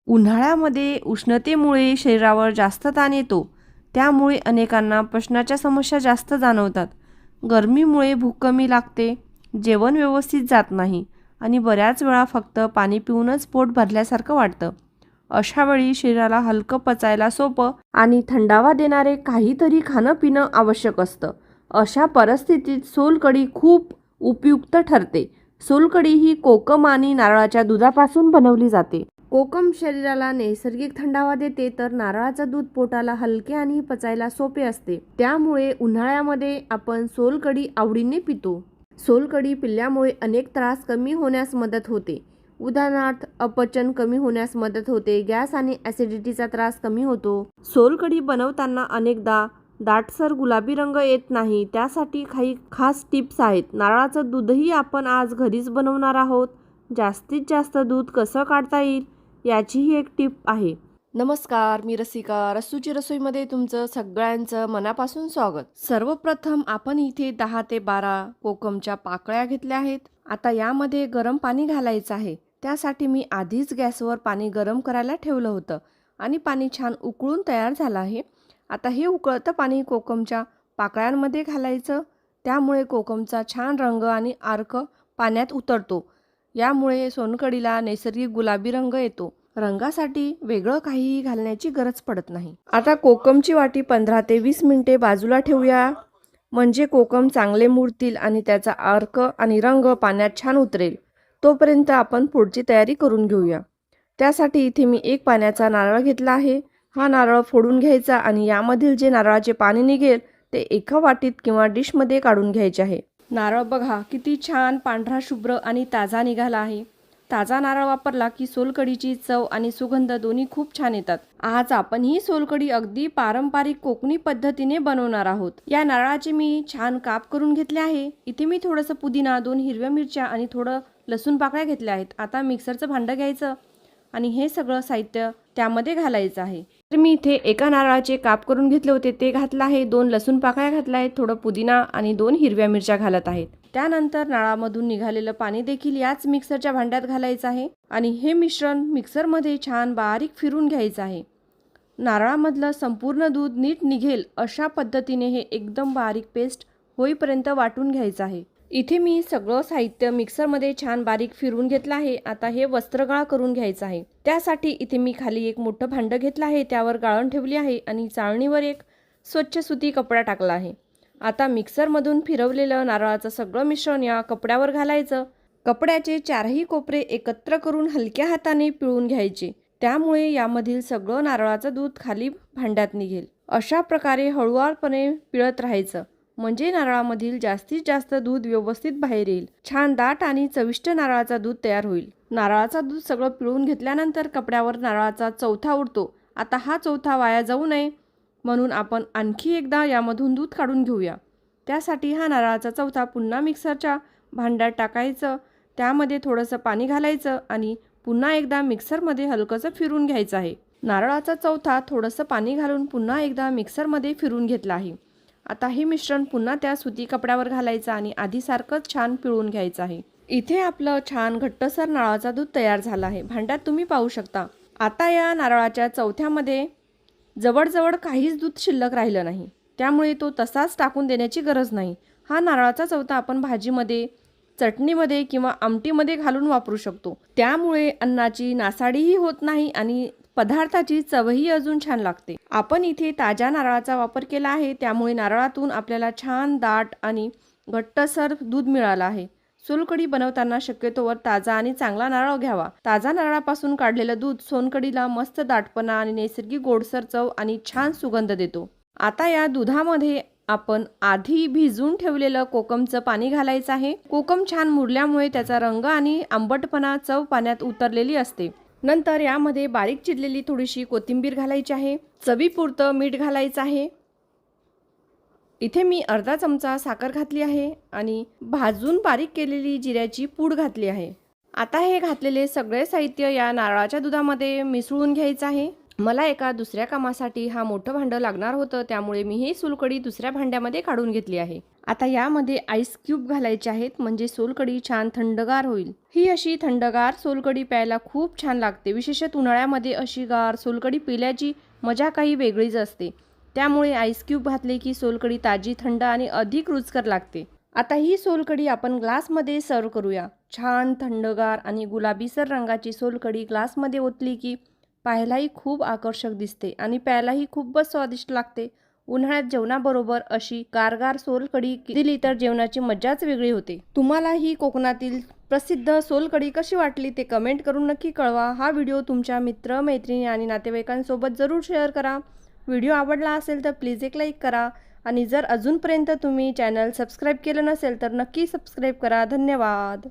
उन्हाळ्यामध्ये उष्णतेमुळे शरीरावर जास्त ताण येतो, त्यामुळे अनेकांना पचनाच्या समस्या जास्त जाणवतात. गरमीमुळे भूक कमी लागते, जेवण व्यवस्थित जात नाही आणि बऱ्याच वेळा फक्त पाणी पिऊनच पोट भरल्यासारखं वाटतं. अशावेळी शरीराला हलकं पचायला सोपं आणि थंडावा देणारे काहीतरी खाणं पिणं आवश्यक असतं. अशा परिस्थितीत सोलकढी खूप उपयुक्त ठरते. सोलकढी ही कोकम आणि नारळाच्या दुधापासून बनवली जाते. कोकम शरीराला नैसर्गिक थंडावा देते, तर नारळाचं दूध पोटाला हलके आणि पचायला सोपे असते. त्यामुळे उन्हाळ्यामध्ये आपण सोलकढी आवडीने पितो. सोलकढी पिल्यामुळे अनेक त्रास कमी होण्यास मदत होते. उदाहरणार्थ, अपचन कमी होण्यास मदत होते, गॅस आणि ॲसिडिटीचा त्रास कमी होतो. सोलकढी बनवताना अनेकदा दाटसर गुलाबी रंग येत नाही, त्यासाठी काही खास टिप्स आहेत. नारळाचं दूधही आपण आज घरीच बनवणार आहोत. जास्तीत जास्त दूध कसं काढता येईल याचीही एक टिप आहे. नमस्कार, मी रसिका. रसूची रसोईमध्ये तुमचं सगळ्यांचं मनापासून स्वागत. सर्वप्रथम आपण इथे 10 ते 12 कोकमच्या पाकळ्या घेतल्या आहेत. आता यामध्ये गरम पाणी घालायचं आहे. त्यासाठी मी आधीच गॅसवर पाणी गरम करायला ठेवलं होतं आणि पाणी छान उकळून तयार झालं आहे. आता हे उकळतं पाणी कोकमच्या पाकळ्यांमध्ये घालायचं. त्यामुळे कोकमचा छान रंग आणि अर्क पाण्यात उतरतो. यामुळे सोलकढीला नैसर्गिक गुलाबी रंग येतो. रंगासाठी वेगळं काहीही घालण्याची गरज पडत नाही. आता कोकमची वाटी 15 ते 20 मिनिटे बाजूला ठेवूया, म्हणजे कोकम चांगले मुरतील आणि त्याचा अर्क आणि रंग पाण्यात छान उतरेल. तोपर्यंत आपण पुढची तयारी करून घेऊया. त्यासाठी इथे मी एक पाण्याचा नारळ घेतला आहे. हा नारळ फोडून घ्यायचा आणि यामधील जे नारळाचे पाणी निघेल ते एका वाटीत किंवा डिशमध्ये काढून घ्यायचे आहे. नारळ बघा किती छान पांढरा शुभ्र आणि ताजा निघाला आहे. ताजा नारळ वापरला की सोलकढीची चव आणि सुगंध दोन्ही खूप छान येतात. आज आपण ही सोलकढी अगदी पारंपरिक कोकणी पद्धतीने बनवणार आहोत. या नारळाचे मी छान काप करून घेतले आहे. इथे मी थोडंसं पुदिना, 2 हिरव्या मिरच्या आणि थोडं लसूण पाकळ्या घेतल्या आहेत. आता मिक्सरचं भांडं घ्यायचं आणि हे सगळं साहित्य त्यामध्ये घालायचं आहे. तर मी इथे एका नारळाचे काप करून घेतले होते ते घातलं आहे, 2 लसूण पाकळ्या घातल्या आहेत, थोडं पुदिना आणि 2 हिरव्या मिरच्या घालत आहेत. त्यानंतर नारळामधून निघालेलं पाणी देखील याच मिक्सरच्या भांड्यात घालायचं आहे आणि हे मिश्रण मिक्सरमध्ये छान बारीक फिरून घ्यायचं आहे. नारळामधलं संपूर्ण दूध नीट निघेल अशा पद्धतीने हे एकदम बारीक पेस्ट होईपर्यंत वाटून घ्यायचं आहे. इथे मी सगळं साहित्य मिक्सरमध्ये छान बारीक फिरवून घेतलं आहे. आता हे वस्त्रगाळ करून घ्यायचं आहे. त्यासाठी इथे मी खाली एक मोठं भांडं घेतलं आहे, त्यावर गाळण ठेवली आहे आणि चाळणीवर एक स्वच्छ सुती कपडा टाकला आहे. आता मिक्सरमधून फिरवलेलं नारळाचं सगळं मिश्रण या कपड्यावर घालायचं. कपड्याचे 4ही कोपरे एकत्र करून हलक्या हाताने पिळून घ्यायचे. त्यामुळे यामधील सगळं नारळाचं दूध खाली भांड्यात निघेल. अशा प्रकारे हळूवारपणे पिळत राहायचं, म्हणजे नारळामधील जास्तीत जास्त दूध व्यवस्थित बाहेर येईल. छान दाट आणि चविष्ट नारळाचा दूध तयार होईल. नारळाचा दूध सगळं पिळून घेतल्यानंतर कपड्यावर नारळाचा चौथा उरतो. आता हा चौथा वाया जाऊ नये म्हणून आपण आणखी एकदा यामधून दूध काढून घेऊया. त्यासाठी हा नारळाचा चौथा पुन्हा मिक्सरच्या भांड्यात टाकायचं. त्यामध्ये थोडंसं पाणी घालायचं आणि पुन्हा एकदा मिक्सरमध्ये हलकंसं फिरून घ्यायचं आहे. नारळाचा चौथा थोडंसं पाणी घालून पुन्हा एकदा मिक्सरमध्ये फिरून घेतलं आहे. आता हे मिश्रण पुन्हा त्या सुती कपड्यावर घालायचं आणि आधीसारखंच छान पिळून घ्यायचं आहे. इथे आपलं छान घट्टसर नारळाचा दूध तयार झाला आहे. भांड्यात तुम्ही पाहू शकता. आता या नारळाच्या चौथ्यामध्ये जवळजवळ काहीच दूध शिल्लक राहिलं नाही, त्यामुळे तो तसाच टाकून देण्याची गरज नाही. हा नारळाचा चौथा आपण भाजीमध्ये, चटणीमध्ये किंवा आमटीमध्ये घालून वापरू शकतो. त्यामुळे अन्नाची नासाडीही होत नाही आणि पदार्थाची चवही अजून छान लागते. आपण इथे ताज्या नारळाचा वापर केला आहे, त्यामुळे नारळातून आपल्याला छान दाट आणि घट्टसर दूध मिळालं आहे. सोलकढी बनवताना शक्यतोवर ताजा आणि चांगला नारळ घ्यावा. ताजा नारळापासून काढलेलं दूध सोलकढीला मस्त दाटपणा आणि नैसर्गिक गोडसर चव आणि छान सुगंध देतो. आता या दुधामध्ये आपण आधी भिजवून ठेवलेलं कोकमचं पाणी घालायचं आहे. कोकम छान मुरल्यामुळे त्याचा रंग आणि आंबटपणा चव पाण्यात उतरलेली असते. नंतर यामध्ये बारीक चिरलेली थोडीशी कोथिंबीर घालायची आहे. चवीपुरतं मीठ घालायचं आहे. इथे मी अर्धा चमचा साखर घातली आहे आणि भाजून बारीक केलेली जिऱ्याची पूड घातली आहे. आता हे घातलेले सगळे साहित्य या नारळाच्या दुधामध्ये मिसळून घ्यायचं आहे. मला एका दुसऱ्या कामासाठी हा मोठं भांडं लागणार होतं, त्यामुळे मी ही सोलकढी दुसऱ्या भांड्यामध्ये काढून घेतली आहे. आता यामध्ये आईस क्यूब घालायचे आहेत, म्हणजे सोलकढी छान थंडगार होईल. ही अशी थंडगार सोलकढी प्यायला खूप छान लागते. विशेषतः उन्हाळ्यामध्ये अशी गार सोलकढी पिल्याची मजा काही वेगळीच असते. त्यामुळे आईस क्यूब घातले की सोलकढी ताजी, थंड आणि अधिक रुचकर लागते. आता ही सोलकढी आपण ग्लासमध्ये सर्व करूया. छान थंडगार आणि गुलाबीसर रंगाची सोलकढी ग्लासमध्ये ओतली की पाहायलाही खूप आकर्षक दिसते आणि प्यायलाही खूपच स्वादिष्ट लागते. उन्हाळ्यात जेवणाबरोबर अशी गारगार सोलकढी दिली तर जेवणाची मजाच वेगळी होते. तुम्हाला ही कोकणातील प्रसिद्ध सोलकढी कशी वाटली ते कमेंट करून नक्की कळवा. हा व्हिडिओ तुमच्या मित्र, मैत्रिणी आणि नातेवाईकांसोबत जरूर शेअर करा. व्हिडिओ आवडला असेल तर प्लीज एक लाईक करा आणि जर अजूनपर्यंत तुम्ही चॅनल सबस्क्राईब केलं नसेल तर नक्की सबस्क्राईब करा. धन्यवाद.